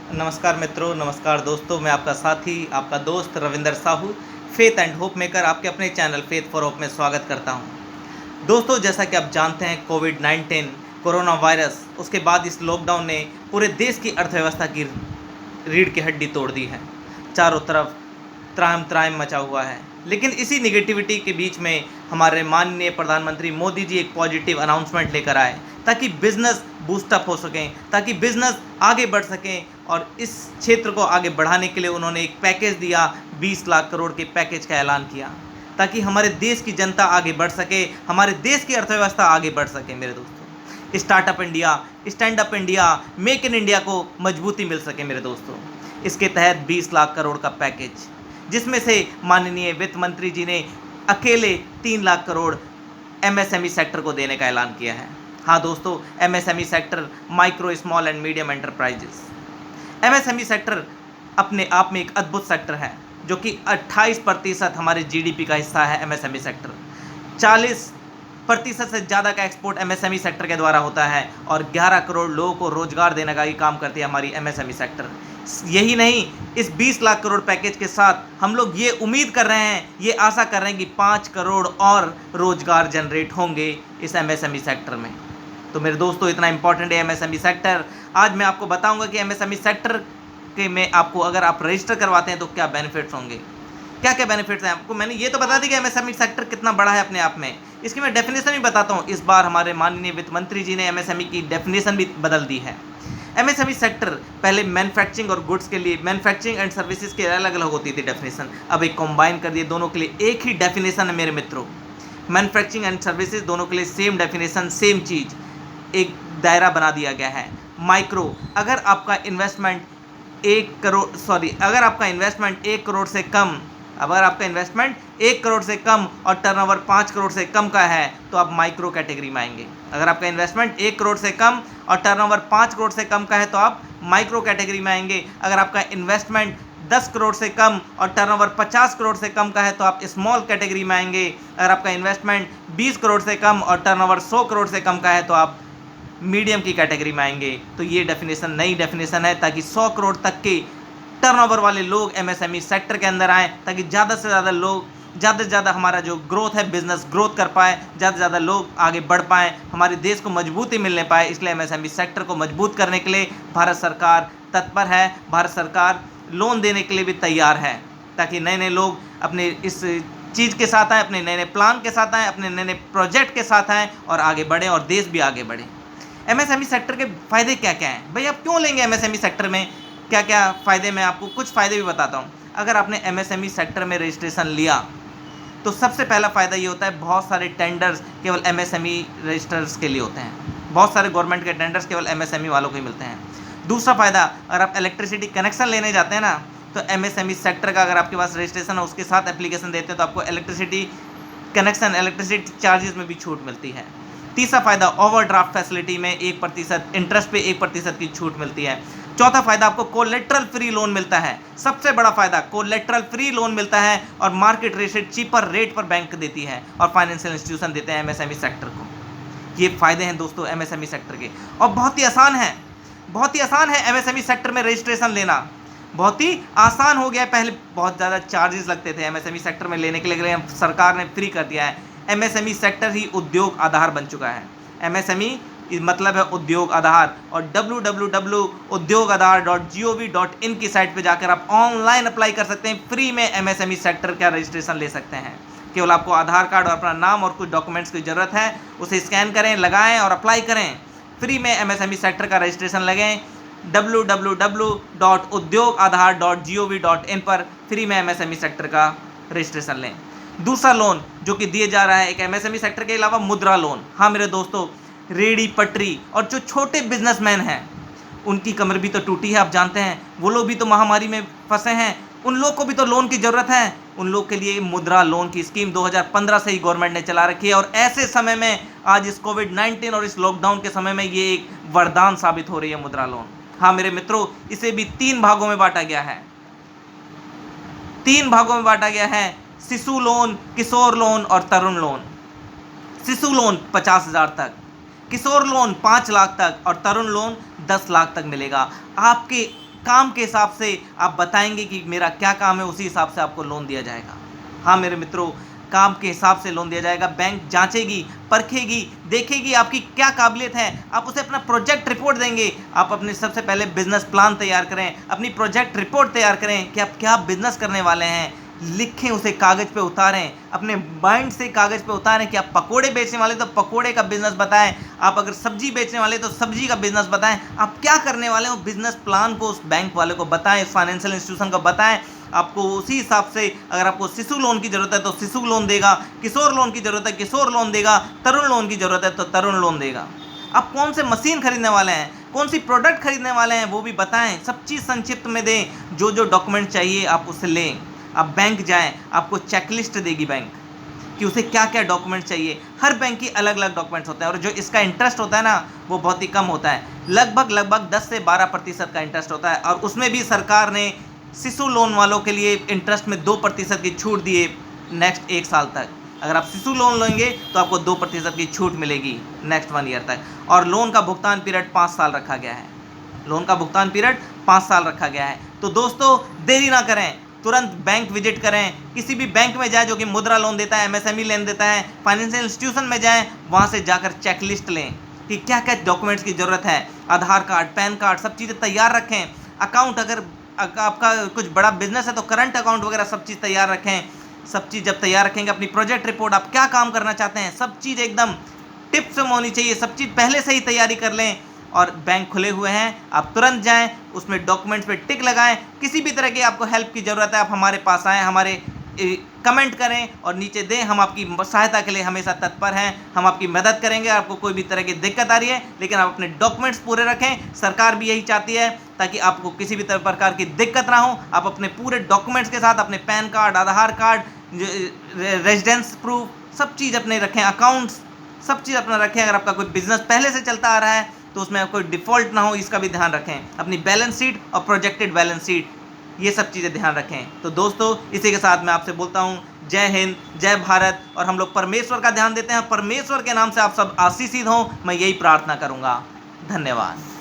नमस्कार मित्रों, नमस्कार दोस्तों। मैं आपका साथी, आपका दोस्त Ravinder Sahu, faith and hope maker, आपके अपने चैनल फेथ फॉर होप में स्वागत करता हूं। दोस्तों, जैसा कि आप जानते हैं, कोविड-19 कोरोना वायरस, उसके बाद इस लॉकडाउन ने पूरे देश की अर्थव्यवस्था की रीढ़ की हड्डी तोड़ दी है। चारों तरफ त्राहिम त्राहिम मचा हुआ है। लेकिन इसी निगेटिविटी के बीच में हमारे माननीय प्रधानमंत्री मोदी जी एक पॉजिटिव अनाउंसमेंट लेकर आए ताकि बिजनेस बूस्टअप हो सकें, ताकि बिजनेस आगे बढ़ सकें। और इस क्षेत्र को आगे बढ़ाने के लिए उन्होंने एक पैकेज दिया, 20 लाख करोड़ के पैकेज का ऐलान किया, ताकि हमारे देश की जनता आगे बढ़ सके, हमारे देश की अर्थव्यवस्था आगे बढ़ सके। मेरे दोस्तों, startup India, stand up India, make in India को मजबूती मिल सके। मेरे दोस्तों, इसके तहत 20 लाख करोड़ का पैकेज, जिसमें से माननीय वित्त मंत्री जी ने अकेले 3 लाख करोड़ एमएसएमई सेक्टर को देने का ऐलान किया है। हाँ दोस्तों, MSME sector, micro small and medium enterprises. MSME sector अपने आप में एक अद्भुत सेक्टर है, जो कि 28% हमारे जीडीपी का हिस्सा है। एमएसएमई सेक्टर 40% से ज़्यादा का एक्सपोर्ट एमएसएमई सेक्टर के द्वारा होता है और 11 करोड़ लोगों को रोजगार देने का ही काम करती है हमारी एमएसएमई सेक्टर। यही नहीं, इस 20 लाख करोड़ पैकेज के साथ हम लोग ये उम्मीद कर रहे हैं, ये आशा कर रहे हैं कि 5 करोड़ और रोजगार जनरेट होंगे इस एमएसएमई सेक्टर में। तो मेरे दोस्तों, इतना इंपॉर्टेंट है एमएसएमई सेक्टर। आज मैं आपको बताऊंगा कि एमएसएमई सेक्टर के में आपको अगर आप रजिस्टर करवाते हैं तो क्या बेनिफिट्स होंगे, क्या क्या बेनिफिट्स हैं आपको। मैंने ये तो बता दी कि एमएसएमई सेक्टर कितना बड़ा है अपने आप में, इसकी मैं डेफिनेशन भी बताता हूँ। इस बार हमारे माननीय वित्त मंत्री जी ने एमएसएमई की डेफिनेशन भी बदल दी है। एमएसएमई सेक्टर पहले मैन्युफैक्चरिंग और गुड्स के लिए, मैन्युफैक्चरिंग एंड सर्विसेज के अलग अलग होती थी डेफिनेशन, अब एक कंबाइन कर दिए, दोनों के लिए एक ही डेफिनेशन है मेरे मित्रों। मैन्युफैक्चरिंग एंड सर्विसेज दोनों के लिए सेम डेफिनेशन, सेम चीज़, एक दायरा बना दिया गया है। माइक्रो, अगर आपका इन्वेस्टमेंट 1 करोड़ से कम, अगर आपका इन्वेस्टमेंट 1 करोड़ से कम और टर्नओवर 5 करोड़ से कम का है तो आप माइक्रो कैटेगरी में आएंगे। अगर आपका इन्वेस्टमेंट 1 करोड़ से कम और टर्नओवर 5 करोड़ से कम का है तो आप माइक्रो कैटेगरी में आएंगे। अगर आपका इन्वेस्टमेंट 10 करोड़ से कम और टर्नओवर 50 करोड़ से कम का है तो आप स्मॉल कैटेगरी में आएंगे। अगर आपका इन्वेस्टमेंट 20 करोड़ से कम और टर्नओवर 100 करोड़ से कम का है तो आप मीडियम की कैटेगरी में आएंगे। तो ये डेफिनेशन नई डेफिनेशन है, ताकि 100 करोड़ तक के टर्नओवर वाले लोग एमएसएमई सेक्टर के अंदर आएँ, ताकि ज़्यादा से ज़्यादा लोग, ज़्यादा से ज़्यादा हमारा जो ग्रोथ है, बिजनेस ग्रोथ कर पाए, ज़्यादा से ज़्यादा लोग आगे बढ़ पाएँ, हमारे देश को मजबूती मिलने पाए। इसलिए एमएसएमई सेक्टर को मजबूत करने के लिए भारत सरकार तत्पर है। भारत सरकार लोन देने के लिए भी तैयार है, ताकि नए नए लोग अपने इस चीज़ के साथ आएँ, अपने नए नए प्लान के साथ आएँ, अपने नए नए प्रोजेक्ट के साथ आएँ और आगे बढ़ें और देश भी आगे बढ़े। एमएसएमई सेक्टर के फ़ायदे क्या क्या हैं भाई, आप क्यों लेंगे एमएसएमई सेक्टर में, क्या क्या फ़ायदे, मैं आपको कुछ फ़ायदे भी बताता हूँ। अगर आपने एमएसएमई सेक्टर में रजिस्ट्रेशन लिया तो सबसे पहला फ़ायदा ये होता है, बहुत सारे टेंडर्स केवल एमएसएमई रजिस्टर्स के लिए होते हैं, बहुत सारे गवर्नमेंट के टेंडर्स केवल एमएसएमई वालों को ही मिलते हैं। दूसरा फ़ायदा, अगर आप इलेक्ट्रिसिटी कनेक्शन लेने जाते हैं ना, तो एमएसएमई सेक्टर का अगर आपके पास रजिस्ट्रेशन है, उसके साथ एप्लीकेशन देते हैं तो आपको इलेक्ट्रिसिटी कनेक्शन, इलेक्ट्रिसिटी चार्जेस में भी छूट मिलती है। तीसरा फ़ायदा, ओवरड्राफ्ट फैसिलिटी में 1% इंटरेस्ट पे 1% की छूट मिलती है। चौथा फ़ायदा, आपको कोलेट्रल फ्री लोन मिलता है। सबसे बड़ा फ़ायदा, कोलेट्रल फ्री लोन मिलता है और मार्केट रेट से चीपर रेट पर बैंक देती है और फाइनेंशियल इंस्टीट्यूशन देते हैं एमएसएमई सेक्टर को। ये फ़ायदे हैं दोस्तों एमएसएमई सेक्टर के, और बहुत ही आसान है, बहुत ही आसान है एमएसएमई सेक्टर में रजिस्ट्रेशन लेना, बहुत ही आसान हो गया है। पहले बहुत ज़्यादा चार्जेस लगते थे एमएसएमई सेक्टर में लेने के लिए, सरकार ने फ्री कर दिया है। एमएसएमई सेक्टर ही उद्योग आधार बन चुका है। एमएसएमई मतलब है उद्योग आधार, और www.udyogadhar.gov.in की साइट पे जाकर आप ऑनलाइन अप्लाई कर सकते हैं, फ्री में एमएसएमई सेक्टर का रजिस्ट्रेशन ले सकते हैं। केवल आपको आधार कार्ड और अपना नाम और कुछ डॉक्यूमेंट्स की ज़रूरत है, उसे स्कैन करें, लगाएं और अप्लाई करें। फ्री में एमएसएमई सेक्टर का रजिस्ट्रेशन लगें, www.udyogadhar.gov.in पर फ्री में एमएसएमई सेक्टर का रजिस्ट्रेशन लें। दूसरा लोन जो कि दिए जा रहा है एक एमएसएमई सेक्टर के अलावा, मुद्रा लोन। हाँ मेरे दोस्तों, रेडी पटरी और जो छोटे बिजनेसमैन हैं उनकी कमर भी तो टूटी है, आप जानते हैं, वो लोग भी तो महामारी में फंसे हैं, उन लोग को भी तो लोन की ज़रूरत है। उन लोग के लिए मुद्रा लोन की स्कीम 2015 से ही गवर्नमेंट ने चला रखी है, और ऐसे समय में, आज इस कोविड-19 और इस लॉकडाउन के समय में, ये एक वरदान साबित हो रही है मुद्रा लोन। हाँ मेरे मित्रों, इसे भी 3 भागों में बांटा गया है, 3 भागों में बांटा गया है, शिशु लोन, किशोर लोन और तरुण लोन। शिशु लोन 50,000 तक, किशोर लोन 5 लाख तक और तरुण लोन 10 लाख तक मिलेगा। आपके काम के हिसाब से आप बताएंगे कि मेरा क्या काम है, उसी हिसाब से आपको लोन दिया जाएगा। हाँ मेरे मित्रों, काम के हिसाब से लोन दिया जाएगा। बैंक जांचेगी, परखेगी, देखेगी आपकी क्या काबिलियत है, आप उसे अपना प्रोजेक्ट रिपोर्ट देंगे। आप अपने सबसे पहले बिजनेस प्लान तैयार करें, अपनी प्रोजेक्ट रिपोर्ट तैयार करें कि आप क्या बिजनेस करने वाले हैं, लिखें, उसे कागज़ पे उतारें, अपने माइंड से कागज़ पे उतारें कि आप पकोड़े बेचने वाले तो पकोड़े का बिजनेस बताएं, आप अगर सब्जी बेचने वाले तो सब्जी का बिजनेस बताएं, आप क्या करने वाले हो बिजनेस प्लान को उस बैंक वाले को बताएं, उस फाइनेंशियल इंस्टीट्यूशन को बताएं। आपको उसी हिसाब से, अगर आपको शिशु लोन की ज़रूरत है तो शिशु लोन देगा, किशोर लोन की ज़रूरत है किशोर लोन देगा, तरुण लोन की ज़रूरत है तो तरुण लोन देगा। आप कौन से मशीन खरीदने वाले हैं, कौन सी प्रोडक्ट खरीदने वाले हैं वो भी बताएं, सब चीज़ संक्षिप्त में दें। जो जो डॉक्यूमेंट चाहिए आप उससे लें। आप बैंक जाएं, आपको चेकलिस्ट देगी बैंक कि उसे क्या क्या डॉक्यूमेंट चाहिए। हर बैंक की अलग अलग डॉक्यूमेंट्स होते हैं, और जो इसका इंटरेस्ट होता है ना वो बहुत ही कम होता है, लगभग 10 से 12% का इंटरेस्ट होता है। और उसमें भी सरकार ने शिशु लोन वालों के लिए इंटरेस्ट में 2% की छूट दी है नेक्स्ट 1 साल तक। अगर आप शिशु लोन लेंगे तो आपको 2% की छूट मिलेगी नेक्स्ट 1 ईयर तक। और लोन का भुगतान पीरियड 5 साल रखा गया है। लोन का भुगतान पीरियड 5 साल रखा गया है। तो दोस्तों देरी ना करें, तुरंत बैंक विजिट करें, किसी भी बैंक में जाएं जो कि मुद्रा लोन देता है, एमएसएमई लोन देता है, फाइनेंशियल इंस्टीट्यूशन में जाएं, वहाँ से जाकर चेकलिस्ट लें कि क्या क्या डॉक्यूमेंट्स की ज़रूरत है। आधार कार्ड, पैन कार्ड, सब चीज़ें तैयार रखें। अकाउंट, अगर आपका कुछ बड़ा बिजनेस है तो करंट अकाउंट वगैरह सब चीज़ तैयार रखें। सब चीज़ जब तैयार रखेंगे, अपनी प्रोजेक्ट रिपोर्ट, आप क्या काम करना चाहते हैं, सब चीज़ एकदम टिप्स में होनी चाहिए। सब चीज़ पहले से ही तैयारी कर लें। और बैंक खुले हुए हैं, आप तुरंत जाएं, उसमें डॉक्यूमेंट्स पे टिक लगाएं। किसी भी तरह की आपको हेल्प की ज़रूरत है, आप हमारे पास आएँ, हमारे कमेंट करें और नीचे दें। हम आपकी सहायता के लिए हमेशा तत्पर हैं, हम आपकी मदद करेंगे। आपको कोई भी तरह की दिक्कत आ रही है, लेकिन आप अपने डॉक्यूमेंट्स पूरे रखें। सरकार भी यही चाहती है, ताकि आपको किसी भी प्रकार की दिक्कत ना हो। आप अपने पूरे डॉक्यूमेंट्स के साथ अपने पैन कार्ड, आधार कार्ड, रेजिडेंस प्रूफ, सब चीज़ अपने रखें, अकाउंट्स, सब चीज़ अपना रखें। अगर आपका कोई बिजनेस पहले से चलता आ रहा है तो उसमें कोई डिफ़ॉल्ट ना हो, इसका भी ध्यान रखें। अपनी बैलेंस शीट और प्रोजेक्टेड बैलेंस शीट, ये सब चीज़ें ध्यान रखें। तो दोस्तों इसी के साथ मैं आपसे बोलता हूँ जय हिंद, जय भारत। और हम लोग परमेश्वर का ध्यान देते हैं, परमेश्वर के नाम से आप सब आशीषित हों, मैं यही प्रार्थना करूँगा। धन्यवाद।